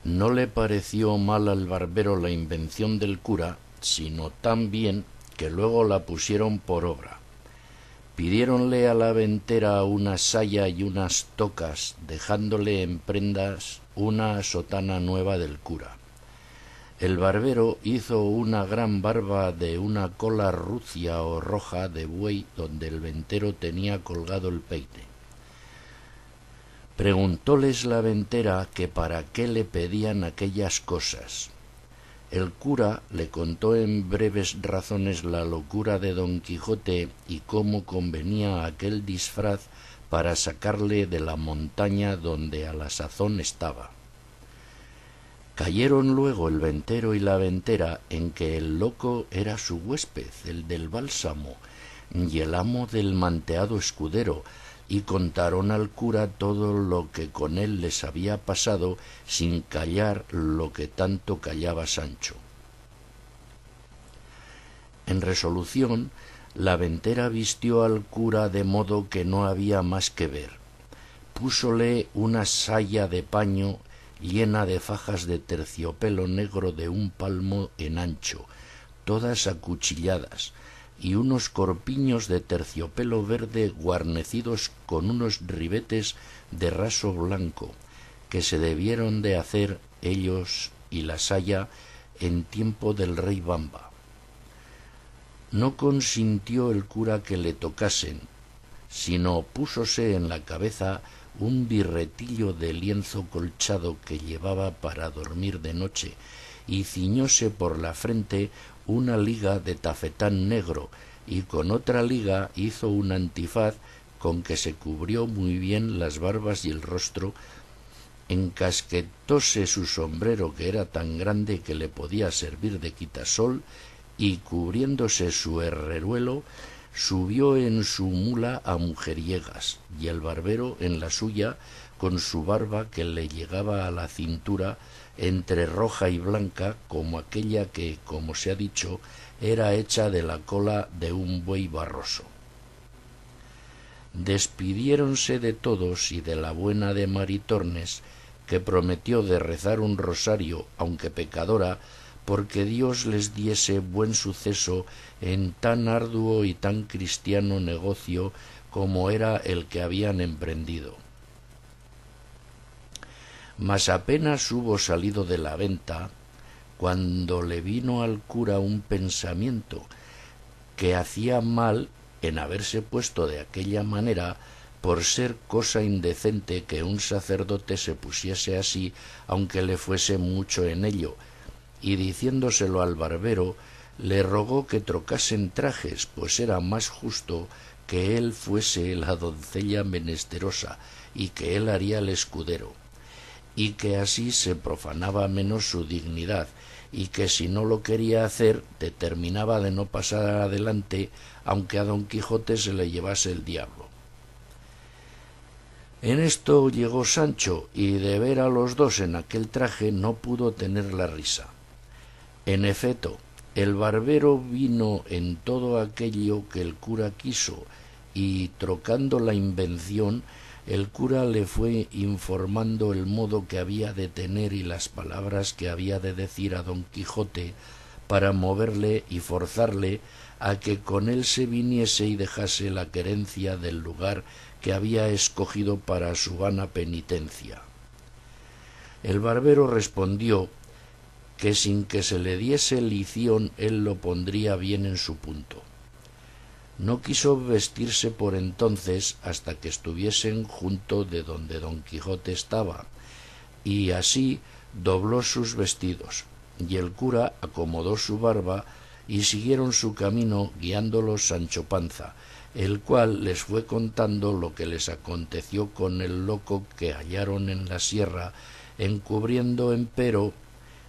No le pareció mal al barbero la invención del cura, sino tan bien que luego la pusieron por obra. Pidiéronle a la ventera una saya y unas tocas, dejándole en prendas una sotana nueva del cura. El barbero hizo una gran barba de una cola rucia o roja de buey donde el ventero tenía colgado el peine. Preguntóles la ventera que para qué le pedían aquellas cosas. El cura le contó en breves razones la locura de Don Quijote y cómo convenía aquel disfraz para sacarle de la montaña donde a la sazón estaba. Cayeron luego el ventero y la ventera en que el loco era su huésped, el del bálsamo, y el amo del manteado escudero, y contaron al cura todo lo que con él les había pasado, sin callar lo que tanto callaba Sancho. En resolución, la ventera vistió al cura de modo que no había más que ver. Púsole una saya de paño llena de fajas de terciopelo negro de un palmo en ancho, todas acuchilladas, y unos corpiños de terciopelo verde guarnecidos con unos ribetes de raso blanco, que se debieron de hacer ellos y la saya en tiempo del rey Bamba. No consintió el cura que le tocasen, sino púsose en la cabeza un birretillo de lienzo colchado que llevaba para dormir de noche, y ciñóse por la frente una liga de tafetán negro, y con otra liga hizo un antifaz con que se cubrió muy bien las barbas y el rostro, encasquetóse su sombrero, que era tan grande que le podía servir de quitasol, y cubriéndose su herreruelo, subió en su mula a mujeriegas, y el barbero en la suya, con su barba que le llegaba a la cintura, entre roja y blanca, como aquella que, como se ha dicho, era hecha de la cola de un buey barroso. Despidiéronse de todos y de la buena de Maritornes, que prometió de rezar un rosario, aunque pecadora, porque Dios les diese buen suceso en tan arduo y tan cristiano negocio como era el que habían emprendido. Mas apenas hubo salido de la venta, cuando le vino al cura un pensamiento que hacía mal en haberse puesto de aquella manera, por ser cosa indecente que un sacerdote se pusiese así, aunque le fuese mucho en ello, y diciéndoselo al barbero, le rogó que trocasen trajes, pues era más justo que él fuese la doncella menesterosa, y que él haría el escudero, y que así se profanaba menos su dignidad, y que si no lo quería hacer, determinaba de no pasar adelante, aunque a Don Quijote se le llevase el diablo. En esto llegó Sancho, y de ver a los dos en aquel traje no pudo tener la risa. En efecto, el barbero vino en todo aquello que el cura quiso, y trocando la invención, el cura le fue informando el modo que había de tener y las palabras que había de decir a Don Quijote para moverle y forzarle a que con él se viniese y dejase la querencia del lugar que había escogido para su vana penitencia. El barbero respondió que sin que se le diese lición él lo pondría bien en su punto. No quiso vestirse por entonces hasta que estuviesen junto de donde Don Quijote estaba, y así dobló sus vestidos, y el cura acomodó su barba, y siguieron su camino guiándolos Sancho Panza, el cual les fue contando lo que les aconteció con el loco que hallaron en la sierra, encubriendo empero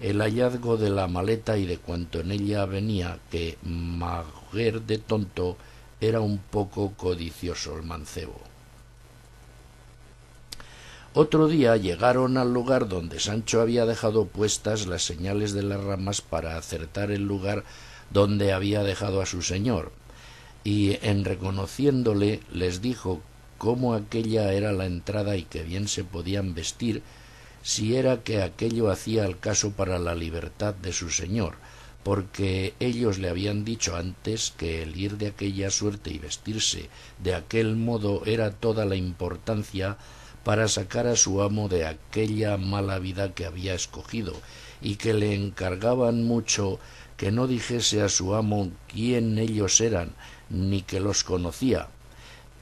el hallazgo de la maleta y de cuanto en ella venía, que maguer de tonto era un poco codicioso el mancebo. Otro día llegaron al lugar donde Sancho había dejado puestas las señales de las ramas para acertar el lugar donde había dejado a su señor, y en reconociéndole les dijo cómo aquella era la entrada y que bien se podían vestir, si era que aquello hacía al caso para la libertad de su señor, porque ellos le habían dicho antes que el ir de aquella suerte y vestirse de aquel modo era toda la importancia para sacar a su amo de aquella mala vida que había escogido, y que le encargaban mucho que no dijese a su amo quién ellos eran, ni que los conocía,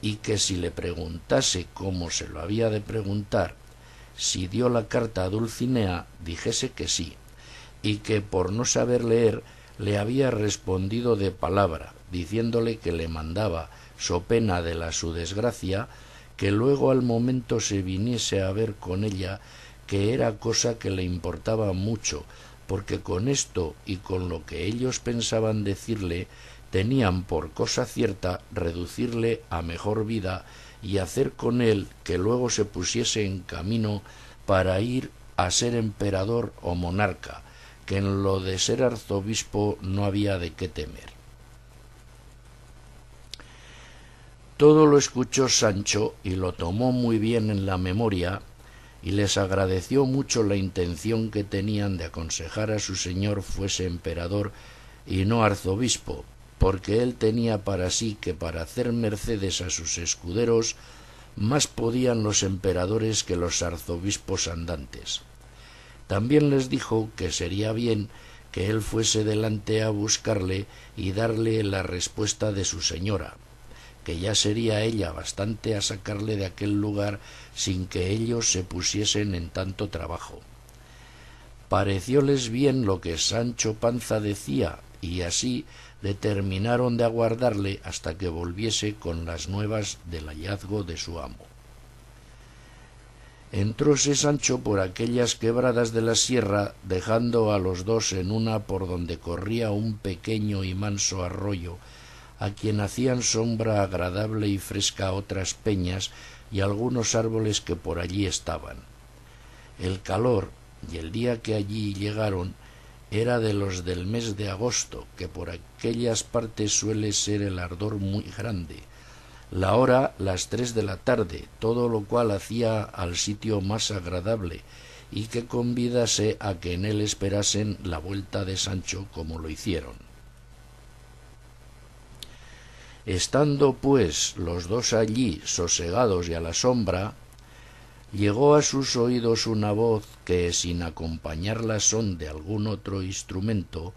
y que si le preguntase cómo se lo había de preguntar, si dio la carta a Dulcinea, dijese que sí, y que por no saber leer le había respondido de palabra, diciéndole que le mandaba, so pena de la su desgracia, que luego al momento se viniese a ver con ella, que era cosa que le importaba mucho, porque con esto y con lo que ellos pensaban decirle, tenían por cosa cierta reducirle a mejor vida y hacer con él que luego se pusiese en camino para ir a ser emperador o monarca, que en lo de ser arzobispo no había de qué temer. Todo lo escuchó Sancho y lo tomó muy bien en la memoria, y les agradeció mucho la intención que tenían de aconsejar a su señor fuese emperador y no arzobispo, porque él tenía para sí que para hacer mercedes a sus escuderos más podían los emperadores que los arzobispos andantes. También les dijo que sería bien que él fuese delante a buscarle y darle la respuesta de su señora, que ya sería ella bastante a sacarle de aquel lugar sin que ellos se pusiesen en tanto trabajo. Parecióles bien lo que Sancho Panza decía, y así determinaron de aguardarle hasta que volviese con las nuevas del hallazgo de su amo. Entróse Sancho por aquellas quebradas de la sierra, dejando a los dos en una por donde corría un pequeño y manso arroyo, a quien hacían sombra agradable y fresca otras peñas y algunos árboles que por allí estaban. El calor y el día que allí llegaron era de los del mes de agosto, que por aquellas partes suele ser el ardor muy grande. La hora las 3 de la tarde, todo lo cual hacía al sitio más agradable, y que convidase a que en él esperasen la vuelta de Sancho, como lo hicieron. Estando pues los dos allí sosegados y a la sombra, llegó a sus oídos una voz que, sin acompañarla son de algún otro instrumento,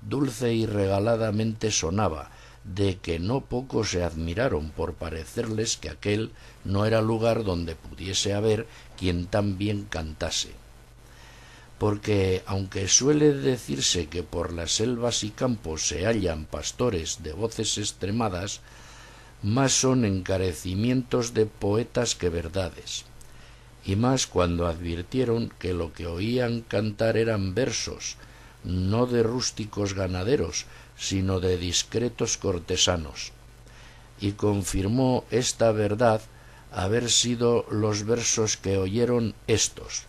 dulce y regaladamente sonaba, de que no poco se admiraron por parecerles que aquel no era lugar donde pudiese haber quien tan bien cantase. Porque, aunque suele decirse que por las selvas y campos se hallan pastores de voces extremadas, más son encarecimientos de poetas que verdades, y más cuando advirtieron que lo que oían cantar eran versos, no de rústicos ganaderos, sino de discretos cortesanos, y confirmó esta verdad haber sido los versos que oyeron estos: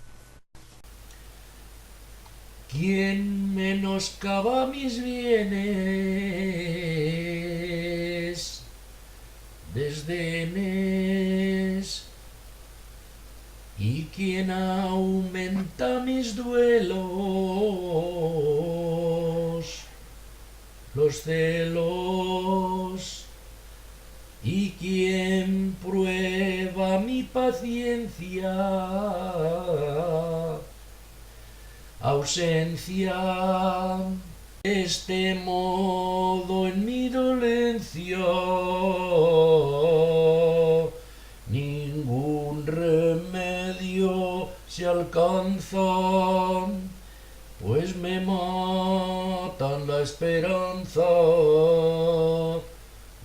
¿Quién menoscaba mis bienes, desdenes? ¿Y quién aumenta mis duelos, los celos? ¿Y quién prueba mi paciencia, ausencia? Este modo en mi dolencia ningún remedio se alcanza, pues me matan la esperanza,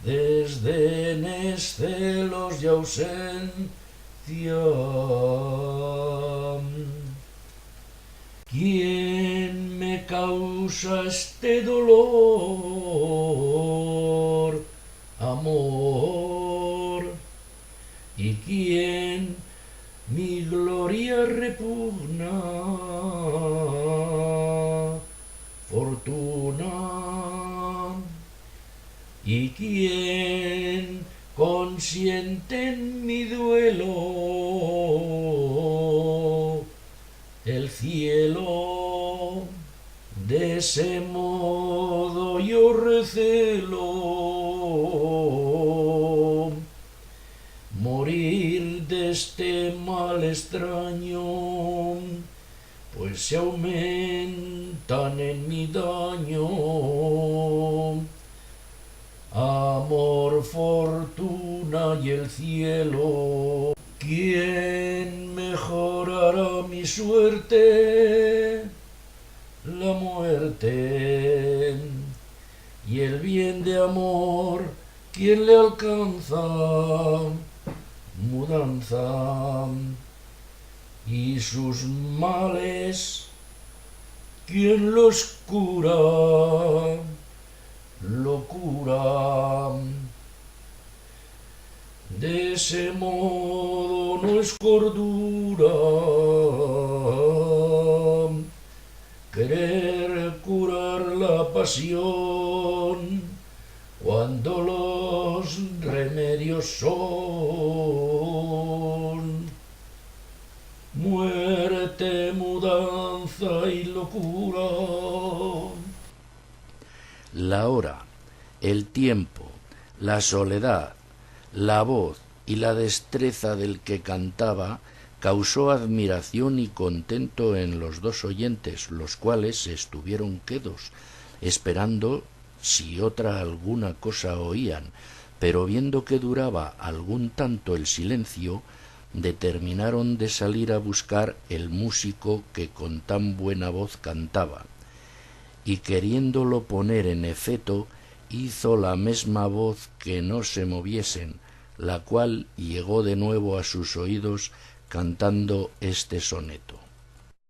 desdenes, celos y ausencia. ¿Quién me causa este dolor, amor? ¿Y quién mi gloria repugna, fortuna? ¿Y quién consiente en mi duelo, cielo. De ese modo yo recelo morir de este mal extraño, pues se aumentan en mi daño amor, fortuna y el cielo. ¿Quién mejorará mi suerte? La muerte. Y el bien de amor, ¿quién le alcanza? Mudanza. Y sus males, ¿quién los cura? Locura. De ese modo no es cordura querer curar la pasión cuando los remedios son muerte, mudanza y locura. La hora, el tiempo, la soledad, la voz y la destreza del que cantaba causó admiración y contento en los dos oyentes, los cuales se estuvieron quedos, esperando si otra alguna cosa oían, pero viendo que duraba algún tanto el silencio, determinaron de salir a buscar el músico que con tan buena voz cantaba, y queriéndolo poner en efeto, hizo la mesma voz que no se moviesen, la cual llegó de nuevo a sus oídos cantando este soneto.